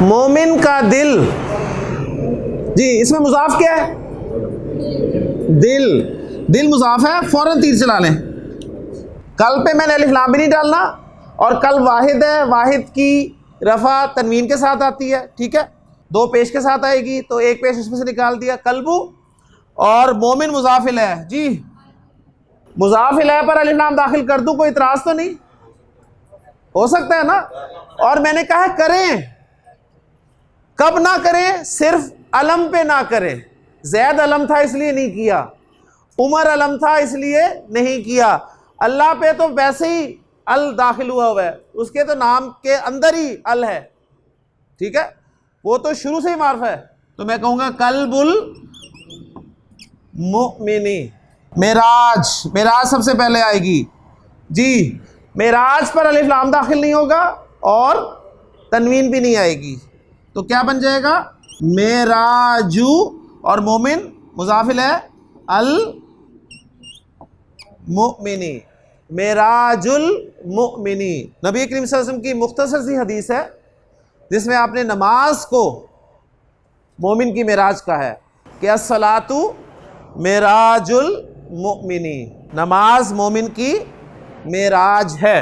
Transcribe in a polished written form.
مومن کا دل، جی اس میں مضاف کیا ہے؟ دل، دل مضاف ہے، فوراً تیر چلا لیں. کل پہ میں نے الف لام بھی نہیں ڈالنا، اور کل واحد ہے، واحد کی رفع تنوین کے ساتھ آتی ہے، ٹھیک ہے، دو پیش کے ساتھ آئے گی تو ایک پیش اس میں سے نکال دیا. قلبو اور مومن مضاف الیہ. جی مضاف الیہ پر الف لام داخل کر دوں، کوئی اعتراض تو نہیں؟ ہو سکتا ہے نا. اور میں نے کہا کریں، کب نہ کریں؟ صرف علم پہ نہ کریں. زید علم تھا اس لیے نہیں کیا، عمر علم تھا اس لیے نہیں کیا. اللہ پہ تو ویسے ہی ال داخل ہوا ہے، اس کے تو نام کے اندر ہی ال ہے، ٹھیک ہے، وہ تو شروع سے ہی معرفہ ہے. تو میں کہوں گا قلب المؤمنی. معراج، معراج سب سے پہلے آئے گی. جی معراج پر الف لام داخل نہیں ہوگا اور تنوین بھی نہیں آئے گی، تو کیا بن جائے گا؟ معراجو، اور مومن مضاف الیہ المؤمنی. معراج المؤمنی. نبی کریم صلی اللہ علیہ وسلم کی مختصر سی حدیث ہے جس میں آپ نے نماز کو مومن کی معراج کہا ہے کہ الصلاۃ معراج المؤمنی، نماز مومن کی معراج ہے.